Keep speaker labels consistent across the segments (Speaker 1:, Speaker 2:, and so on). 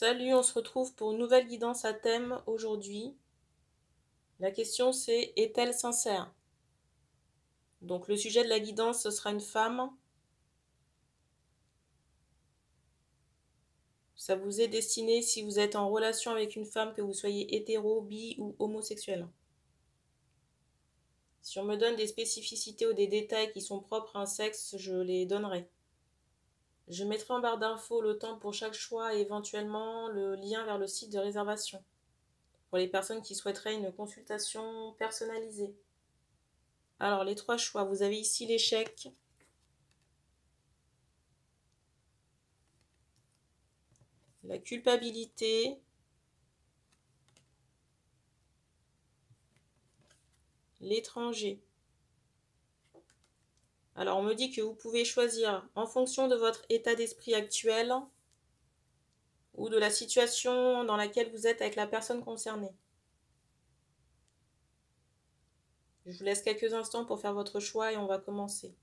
Speaker 1: Salut, on se retrouve pour une nouvelle guidance à thème aujourd'hui. La question c'est, est-elle sincère? Donc le sujet de la guidance, ce sera une femme. Ça vous est destiné si vous êtes en relation avec une femme, que vous soyez hétéro, bi ou homosexuel. Si on me donne des spécificités ou des détails qui sont propres à un sexe, je les donnerai. Je mettrai en barre d'infos le temps pour chaque choix et éventuellement le lien vers le site de réservation pour les personnes qui souhaiteraient une consultation personnalisée. Alors, les 3 choix, vous avez ici l'échec, la culpabilité, l'étranger. Alors, on me dit que vous pouvez choisir en fonction de votre état d'esprit actuel ou de la situation dans laquelle vous êtes avec la personne concernée. Je vous laisse quelques instants pour faire votre choix et on va commencer.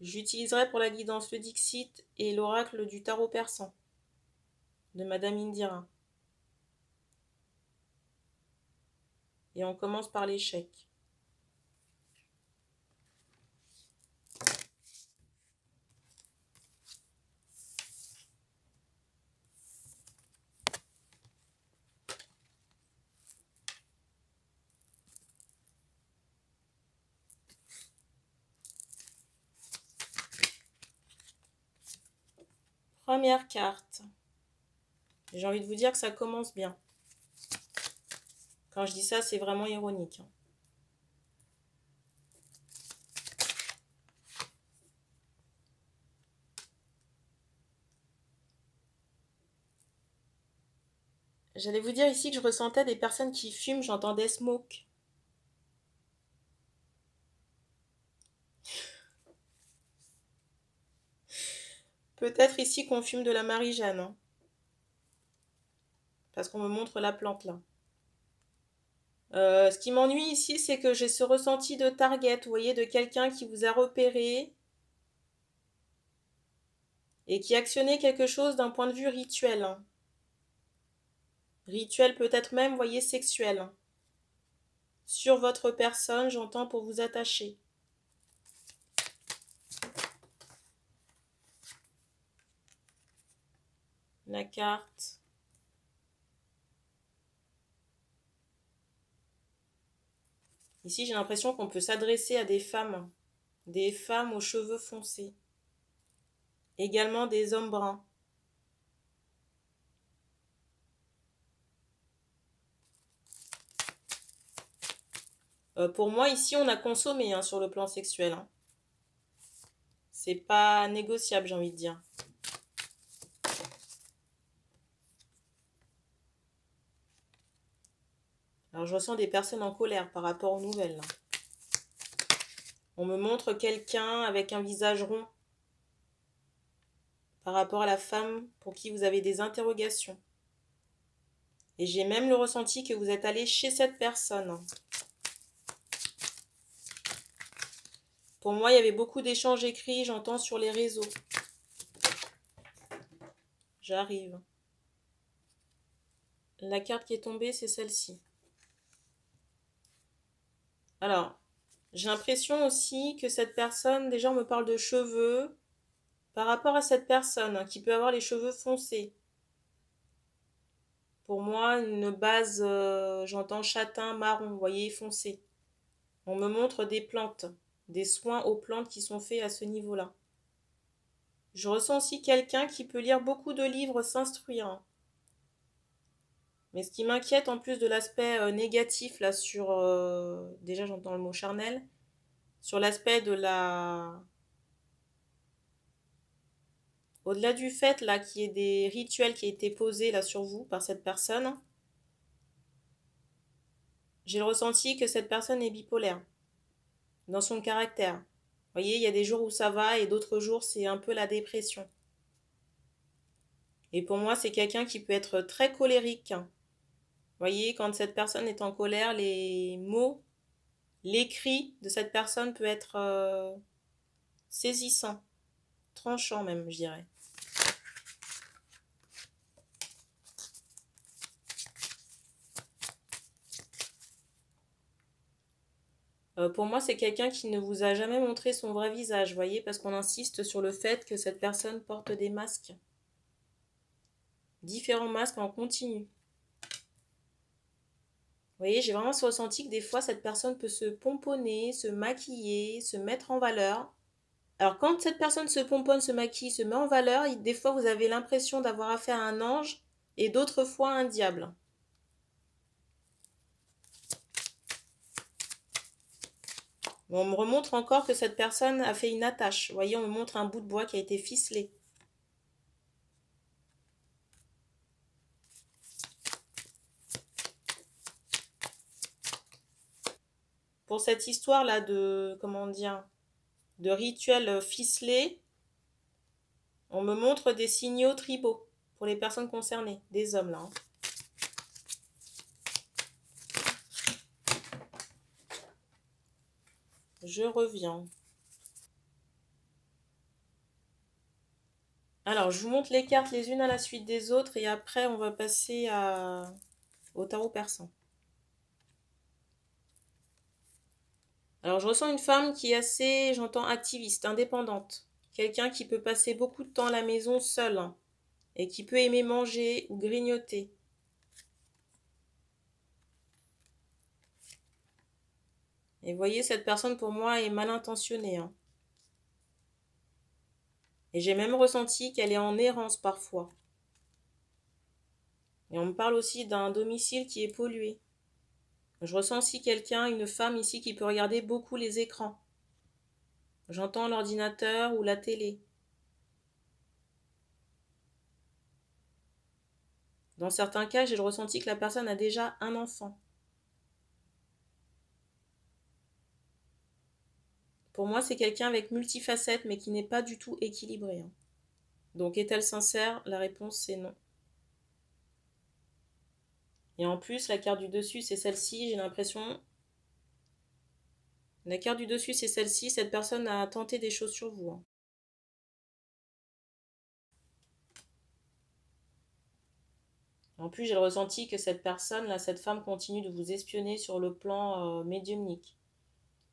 Speaker 1: J'utiliserai pour la guidance le Dixit et l'oracle du tarot persan de Madame Indira. Et on commence par l'échec. Première carte. J'ai envie de vous dire que ça commence bien. Quand je dis ça, c'est vraiment ironique. J'allais vous dire ici que je ressentais des personnes qui fument, j'entendais smoke. Peut-être ici qu'on fume de la Marie-Jeanne, hein, parce qu'on me montre la plante là. Ce qui m'ennuie ici, c'est que j'ai ce ressenti de target, vous voyez, de quelqu'un qui vous a repéré et qui actionnait quelque chose d'un point de vue rituel, hein. Rituel peut-être même, vous voyez, sexuel, hein. Sur votre personne, j'entends, pour vous attacher. La carte. Ici, j'ai l'impression qu'on peut s'adresser à des femmes aux cheveux foncés. Également des hommes bruns. Pour moi, ici, on a consommé, hein, sur le plan sexuel, hein. C'est pas négociable, j'ai envie de dire. Alors, je ressens des personnes en colère par rapport aux nouvelles, là. On me montre quelqu'un avec un visage rond par rapport à la femme pour qui vous avez des interrogations. Et j'ai même le ressenti que vous êtes allé chez cette personne. Pour moi, il y avait beaucoup d'échanges écrits, j'entends, sur les réseaux. J'arrive. La carte qui est tombée, c'est celle-ci. Alors, j'ai l'impression aussi que cette personne, déjà on me parle de cheveux, par rapport à cette personne, hein, qui peut avoir les cheveux foncés. Pour moi, une base, j'entends châtain, marron, vous voyez, foncé. On me montre des plantes, des soins aux plantes qui sont faits à ce niveau-là. Je ressens aussi quelqu'un qui peut lire beaucoup de livres, s'instruire. Mais ce qui m'inquiète, en plus de l'aspect négatif, là, sur... déjà, j'entends le mot charnel. Sur l'aspect de la... Au-delà du fait, là, qu'il y ait des rituels qui aient été posés, là, sur vous, par cette personne, j'ai le ressenti que cette personne est bipolaire dans son caractère. Vous voyez, il y a des jours où ça va et d'autres jours, c'est un peu la dépression. Et pour moi, c'est quelqu'un qui peut être très colérique. Vous voyez, quand cette personne est en colère, les mots, l'écrit de cette personne peut être saisissant, tranchant même, je dirais. Pour moi, c'est quelqu'un qui ne vous a jamais montré son vrai visage, voyez, parce qu'on insiste sur le fait que cette personne porte des masques. Différents masques en continu. Vous voyez, j'ai vraiment ce ressenti que des fois, cette personne peut se pomponner, se maquiller, se mettre en valeur. Alors, quand cette personne se pomponne, se maquille, se met en valeur, des fois, vous avez l'impression d'avoir affaire à un ange et d'autres fois à un diable. On me remontre encore que cette personne a fait une attache. Vous voyez, on me montre un bout de bois qui a été ficelé. Pour cette histoire-là de, comment dire, de rituel ficelé, on me montre des signaux tribaux pour les personnes concernées, des hommes là. Hein. Je reviens. Alors, je vous montre les cartes les unes à la suite des autres et après, on va passer au tarot persan. Alors, je ressens une femme qui est assez, j'entends, activiste, indépendante. Quelqu'un qui peut passer beaucoup de temps à la maison seule hein, et qui peut aimer manger ou grignoter. Et vous voyez, cette personne, pour moi, est mal intentionnée. Hein. Et j'ai même ressenti qu'elle est en errance parfois. Et on me parle aussi d'un domicile qui est pollué. Je ressens aussi quelqu'un, une femme ici, qui peut regarder beaucoup les écrans. J'entends l'ordinateur ou la télé. Dans certains cas, j'ai le ressenti que la personne a déjà un enfant. Pour moi, c'est quelqu'un avec multifacettes, mais qui n'est pas du tout équilibré. Hein. Donc, est-elle sincère? La réponse, c'est non. Et en plus, la carte du dessus, c'est celle-ci, j'ai l'impression. La carte du dessus, c'est celle-ci, cette personne a tenté des choses sur vous. Hein. En plus, j'ai le ressenti que cette personne, là, cette femme continue de vous espionner sur le plan médiumnique.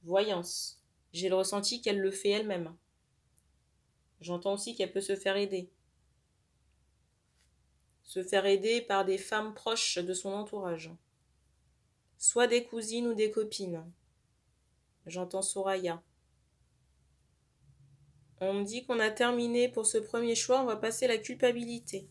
Speaker 1: Voyance. J'ai le ressenti qu'elle le fait elle-même. J'entends aussi qu'elle peut se faire aider. Se faire aider par des femmes proches de son entourage. Soit des cousines ou des copines. J'entends Soraya. On me dit qu'on a terminé pour ce premier choix, on va passer à la culpabilité.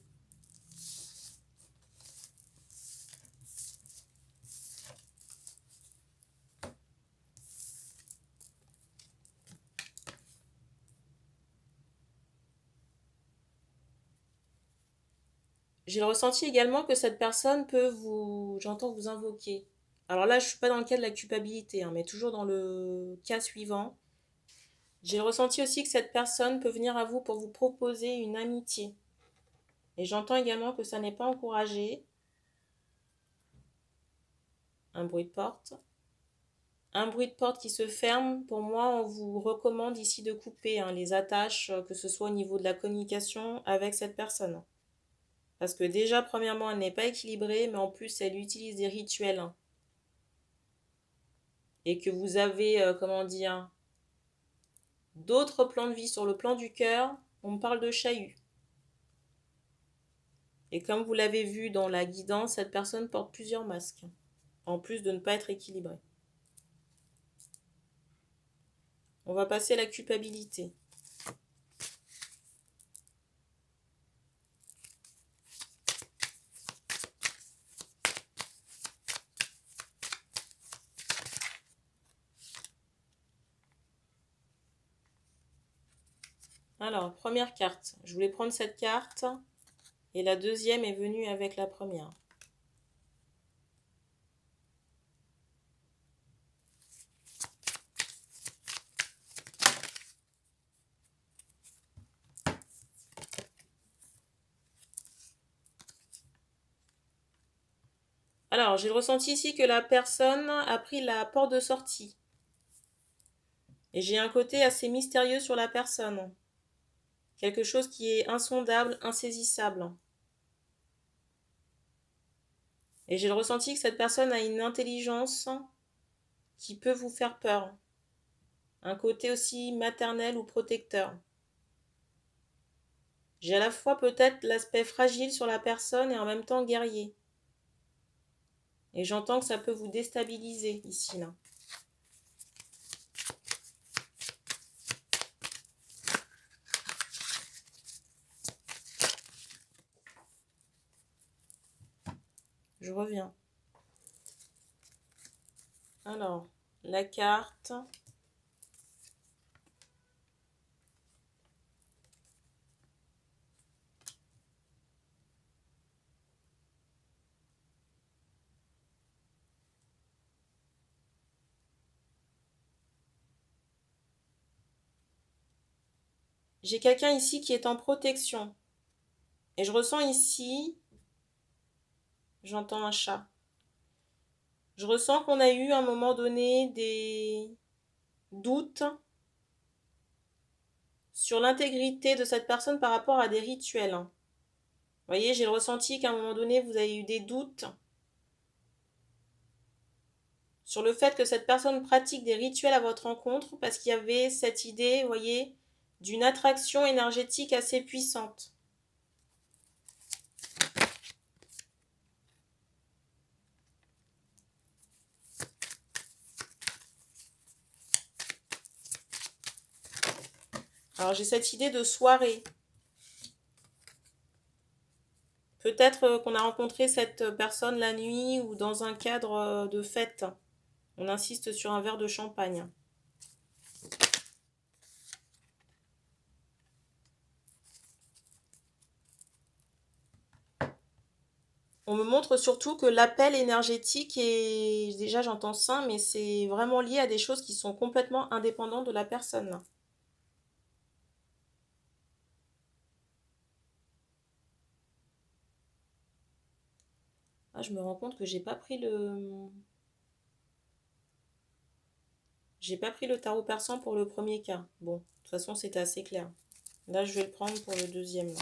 Speaker 1: J'ai le ressenti également que cette personne peut vous, j'entends vous invoquer. Alors là, je ne suis pas dans le cas de la culpabilité, hein, mais toujours dans le cas suivant. J'ai le ressenti aussi que cette personne peut venir à vous pour vous proposer une amitié. Et j'entends également que ça n'est pas encouragé. Un bruit de porte. Un bruit de porte qui se ferme, pour moi, on vous recommande ici de couper hein, les attaches, que ce soit au niveau de la communication avec cette personne. Parce que déjà, premièrement, elle n'est pas équilibrée, mais en plus, elle utilise des rituels. Hein. Et que vous avez, comment dire, d'autres plans de vie sur le plan du cœur, on me parle de chahut. Et comme vous l'avez vu dans la guidance, cette personne porte plusieurs masques, en plus de ne pas être équilibrée. On va passer à la culpabilité. Alors, première carte. Je voulais prendre cette carte et la deuxième est venue avec la première. Alors, j'ai ressenti ici que la personne a pris la porte de sortie. Et j'ai un côté assez mystérieux sur la personne. Quelque chose qui est insondable, insaisissable. Et j'ai le ressenti que cette personne a une intelligence qui peut vous faire peur. Un côté aussi maternel ou protecteur. J'ai à la fois peut-être l'aspect fragile sur la personne et en même temps guerrier. Et j'entends que ça peut vous déstabiliser ici, là. Je reviens. Alors, la carte. J'ai quelqu'un ici qui est en protection. Et je ressens ici, j'entends un chat. Je ressens qu'on a eu à un moment donné des doutes sur l'intégrité de cette personne par rapport à des rituels. Vous voyez, j'ai le ressenti qu'à un moment donné, vous avez eu des doutes sur le fait que cette personne pratique des rituels à votre rencontre parce qu'il y avait cette idée, vous voyez, d'une attraction énergétique assez puissante. Alors j'ai cette idée de soirée. Peut-être qu'on a rencontré cette personne la nuit ou dans un cadre de fête. On insiste sur un verre de champagne. On me montre surtout que l'appel énergétique est... Déjà j'entends ça, mais c'est vraiment lié à des choses qui sont complètement indépendantes de la personne. Ah, je me rends compte que j'ai pas pris le... J'ai pas pris le tarot persan pour le premier cas. Bon, de toute façon, c'était assez clair. Là, je vais le prendre pour le deuxième. Là.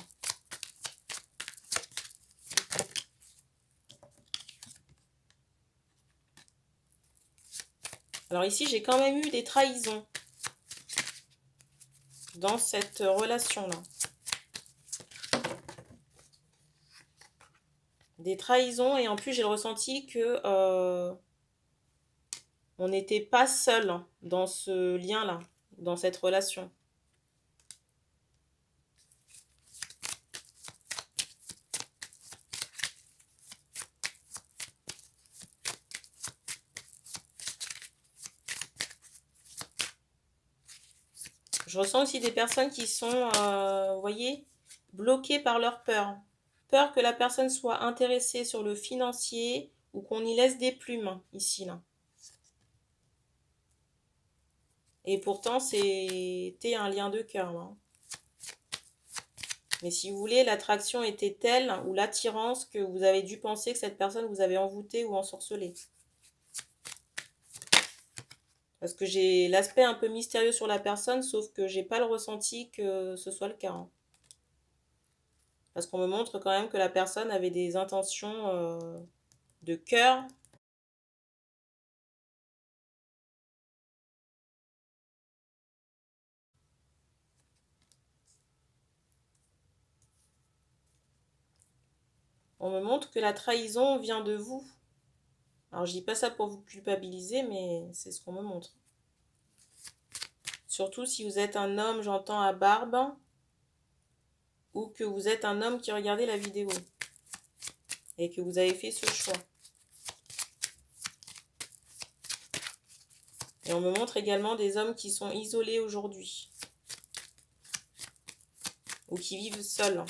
Speaker 1: Alors ici, j'ai quand même eu des trahisons dans cette relation-là. Des trahisons et en plus, j'ai le ressenti que on n'était pas seul dans ce lien-là, dans cette relation. Je ressens aussi des personnes qui sont, vous voyez, bloquées par leur peur. Peur que la personne soit intéressée sur le financier ou qu'on y laisse des plumes, ici, là. Et pourtant, c'était un lien de cœur, là. Mais si vous voulez, l'attraction était telle, ou l'attirance, que vous avez dû penser que cette personne vous avait envoûté ou ensorcelé. Parce que j'ai l'aspect un peu mystérieux sur la personne, sauf que j'ai pas le ressenti que ce soit le cas. Hein. Parce qu'on me montre quand même que la personne avait des intentions de cœur. On me montre que la trahison vient de vous. Alors je dis pas ça pour vous culpabiliser, mais c'est ce qu'on me montre. Surtout si vous êtes un homme, j'entends, à barbe, ou que vous êtes un homme qui regardait la vidéo et que vous avez fait ce choix. Et on me montre également des hommes qui sont isolés aujourd'hui ou qui vivent seuls.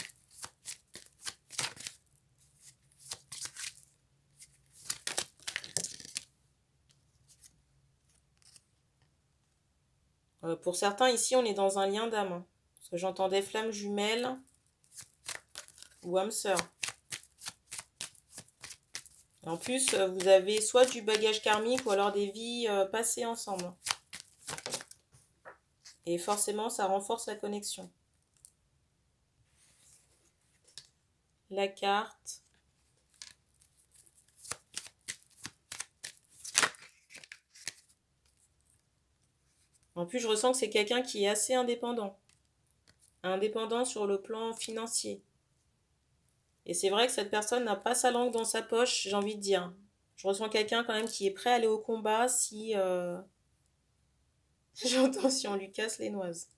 Speaker 1: Pour certains, ici, on est dans un lien d'âme. Hein, parce que j'entends des flammes jumelles ou âme sœur. En plus, vous avez soit du bagage karmique ou alors des vies passées ensemble. Et forcément, ça renforce la connexion. La carte. En plus, je ressens que c'est quelqu'un qui est assez indépendant. Indépendant sur le plan financier. Et c'est vrai que cette personne n'a pas sa langue dans sa poche, j'ai envie de dire. Je ressens quelqu'un quand même qui est prêt à aller au combat si... J'entends si on lui casse les noises.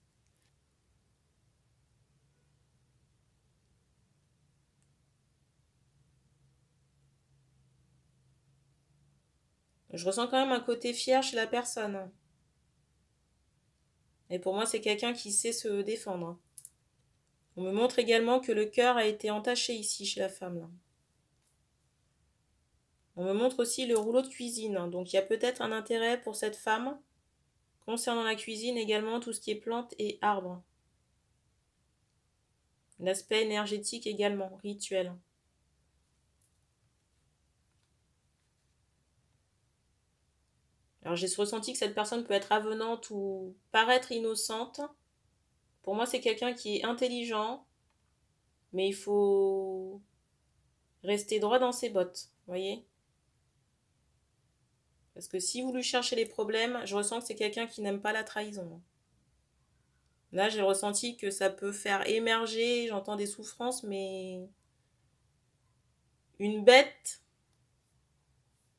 Speaker 1: Je ressens quand même un côté fier chez la personne. Et pour moi, c'est quelqu'un qui sait se défendre. On me montre également que le cœur a été entaché ici chez la femme. Là. On me montre aussi le rouleau de cuisine. Donc il y a peut-être un intérêt pour cette femme concernant la cuisine, également tout ce qui est plantes et arbres. L'aspect énergétique également, rituel. Alors j'ai ressenti que cette personne peut être avenante ou paraître innocente. Pour moi, c'est quelqu'un qui est intelligent, mais il faut rester droit dans ses bottes, vous voyez? Parce que si vous lui cherchez les problèmes, je ressens que c'est quelqu'un qui n'aime pas la trahison. Là, j'ai ressenti que ça peut faire émerger, j'entends des souffrances, mais une bête,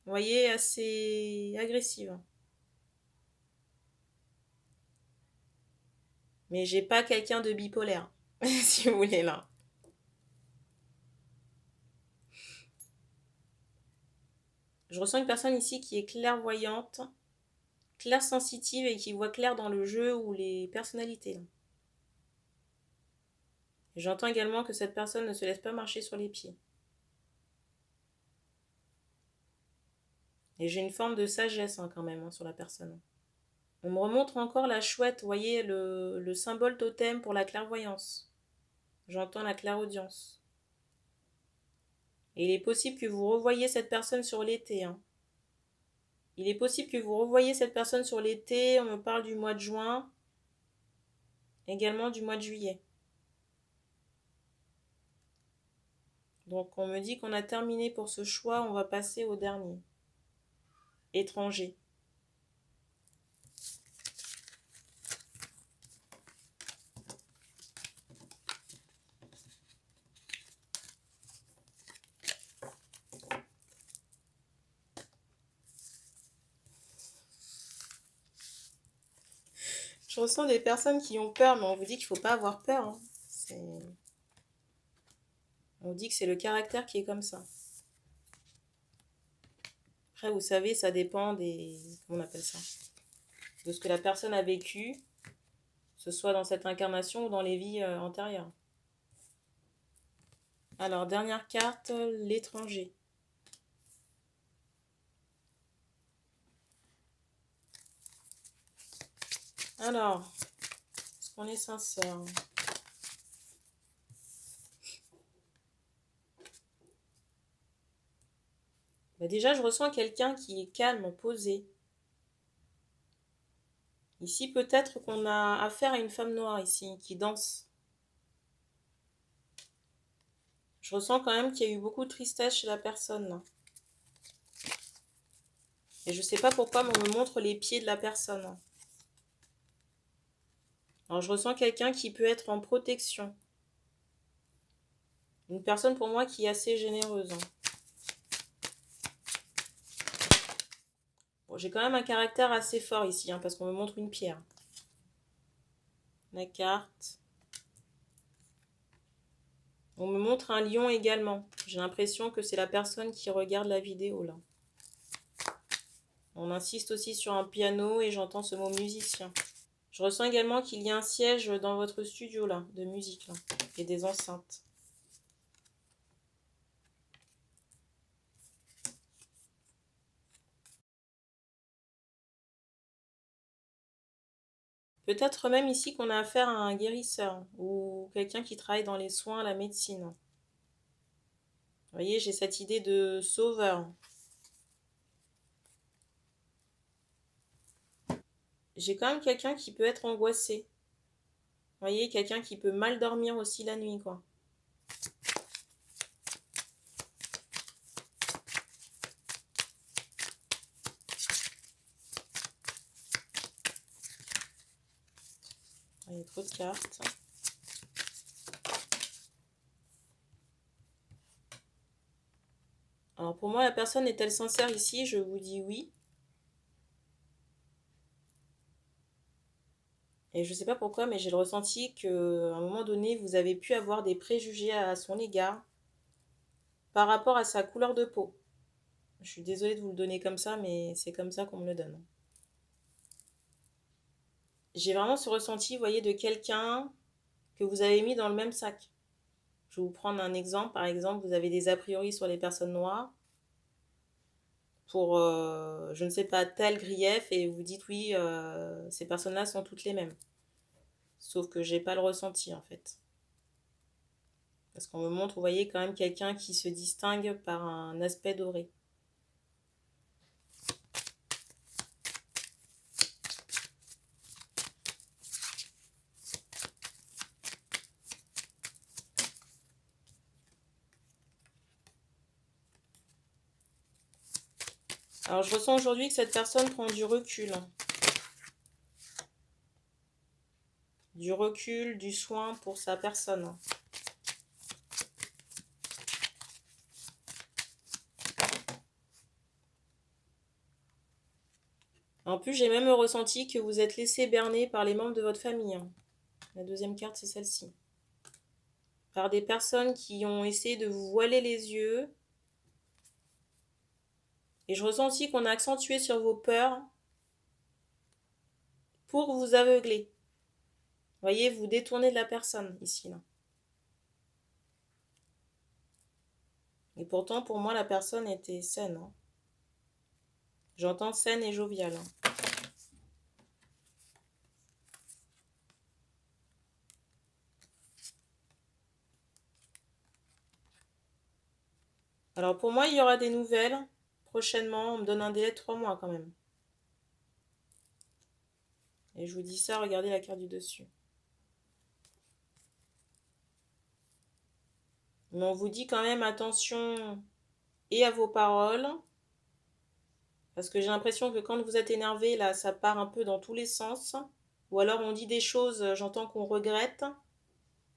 Speaker 1: vous voyez, assez agressive. Mais j'ai pas quelqu'un de bipolaire, si vous voulez là. Je ressens une personne ici qui est clairvoyante, claire sensitive et qui voit clair dans le jeu ou les personnalités. Et j'entends également que cette personne ne se laisse pas marcher sur les pieds. Et j'ai une forme de sagesse quand même sur la personne. On me remontre encore la chouette, vous voyez, le symbole totem pour la clairvoyance. J'entends la clairaudience. Et il est possible que vous revoyiez cette personne sur l'été. Il est possible que vous revoyiez cette personne sur l'été. On me parle du mois de juin, également du mois de juillet. Donc on me dit qu'on a terminé pour ce choix, on va passer au dernier. Étranger. Je ressens des personnes qui ont peur, mais on vous dit qu'il ne faut pas avoir peur. On dit que c'est le caractère qui est comme ça. Après, vous savez, ça dépend des... Comment on appelle ça? De ce que la personne a vécu, que ce soit dans cette incarnation ou dans les vies antérieures. Alors, dernière carte, l'étranger. Alors, est-ce qu'on est sincère? Bah déjà, je ressens quelqu'un qui est calme, posé. Ici, peut-être qu'on a affaire à une femme noire ici, qui danse. Je ressens quand même qu'il y a eu beaucoup de tristesse chez la personne, là. Et je sais pas pourquoi, mais on me montre les pieds de la personne. Alors, je ressens quelqu'un qui peut être en protection. Une personne pour moi qui est assez généreuse. Bon, j'ai quand même un caractère assez fort ici, parce qu'on me montre une pierre. La carte. On me montre un lion également. J'ai l'impression que c'est la personne qui regarde la vidéo là. On insiste aussi sur un piano et j'entends ce mot musicien. Je ressens également qu'il y a un siège dans votre studio là, de musique là, et des enceintes. Peut-être même ici qu'on a affaire à un guérisseur ou quelqu'un qui travaille dans les soins, la médecine. Vous voyez, j'ai cette idée de sauveur. j'ai quand même quelqu'un qui peut être angoissé. Vous voyez, quelqu'un qui peut mal dormir aussi la nuit, quoi. Il y a trop de cartes. Alors pour moi, la personne est-elle sincère ici? Je vous dis oui. Et je ne sais pas pourquoi, mais j'ai le ressenti qu'à un moment donné, vous avez pu avoir des préjugés à son égard par rapport à sa couleur de peau. Je suis désolée de vous le donner comme ça, mais c'est comme ça qu'on me le donne. J'ai vraiment ce ressenti, vous voyez, de quelqu'un que vous avez mis dans le même sac. Je vais vous prendre un exemple. Par exemple, vous avez des a priori sur les personnes noires pour, je ne sais pas, tel grief, et vous dites oui, ces personnes-là sont toutes les mêmes. Sauf que j'ai pas le ressenti, en fait. Parce qu'on me montre, vous voyez, quand même quelqu'un qui se distingue par un aspect doré. Alors, je ressens aujourd'hui que cette personne prend du recul. Du recul, du soin pour sa personne. En plus, j'ai même ressenti que vous êtes laissé berner par les membres de votre famille. La deuxième carte, c'est celle-ci. Par des personnes qui ont essayé de vous voiler les yeux. Et je ressens aussi qu'on a accentué sur vos peurs pour vous aveugler. Vous voyez, vous détournez de la personne ici, là. Et pourtant, pour moi, la personne était saine. J'entends saine et joviale. Alors pour moi, il y aura des nouvelles prochainement. On me donne un délai de 3 mois quand même. Et je vous dis ça, regardez la carte du dessus. Mais on vous dit quand même attention et à vos paroles. Parce que j'ai l'impression que quand vous êtes énervé, là, ça part un peu dans tous les sens. Ou alors on dit des choses, j'entends qu'on regrette.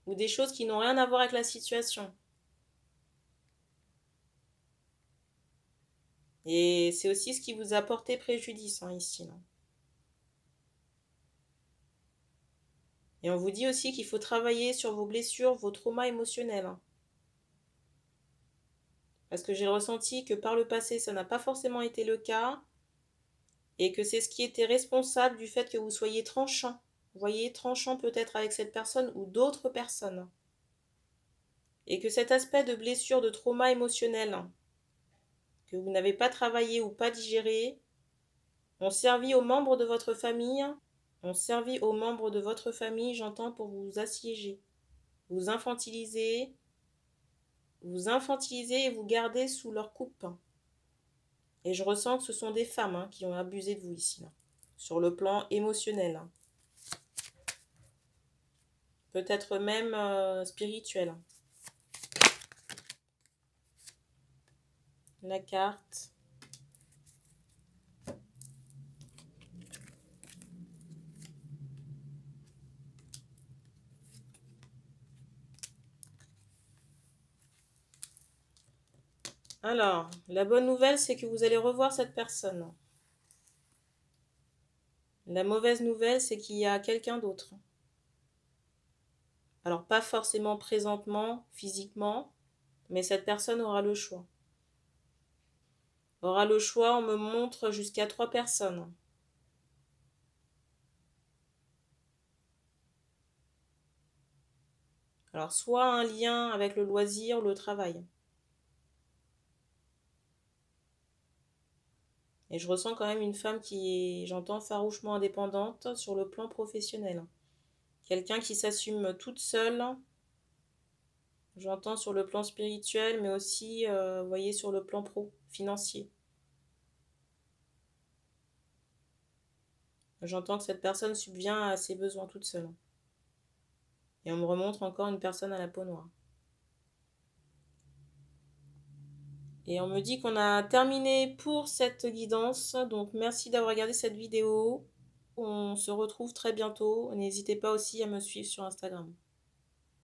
Speaker 1: Ou des choses qui n'ont rien à voir avec la situation. Et c'est aussi ce qui vous a porté préjudice, hein, ici. Là. Et on vous dit aussi qu'il faut travailler sur vos blessures, vos traumas émotionnels. Hein. Parce que j'ai ressenti que par le passé, ça n'a pas forcément été le cas. Et que c'est ce qui était responsable du fait que vous soyez tranchant. Vous voyez, tranchant peut-être avec cette personne ou d'autres personnes. Et que cet aspect de blessure, de trauma émotionnel, que vous n'avez pas travaillé ou pas digéré, ont servi aux membres de votre famille, j'entends, pour vous assiéger, vous infantiliser et vous garder sous leur coupe. Et je ressens que ce sont des femmes qui ont abusé de vous ici, là, sur le plan émotionnel. Peut-être même spirituel. La carte. Alors, la bonne nouvelle, c'est que vous allez revoir cette personne. La mauvaise nouvelle, c'est qu'il y a quelqu'un d'autre. Alors, pas forcément présentement, physiquement, mais cette personne aura le choix. On me montre jusqu'à 3 personnes. Alors, soit un lien avec le loisir, le travail. Et je ressens quand même une femme qui est, j'entends, farouchement indépendante sur le plan professionnel. Quelqu'un qui s'assume toute seule. J'entends sur le plan spirituel, mais aussi, vous voyez, sur le plan financier. J'entends que cette personne subvient à ses besoins toute seule. Et on me remontre encore une personne à la peau noire. Et on me dit qu'on a terminé pour cette guidance. Donc merci d'avoir regardé cette vidéo. On se retrouve très bientôt. N'hésitez pas aussi à me suivre sur Instagram.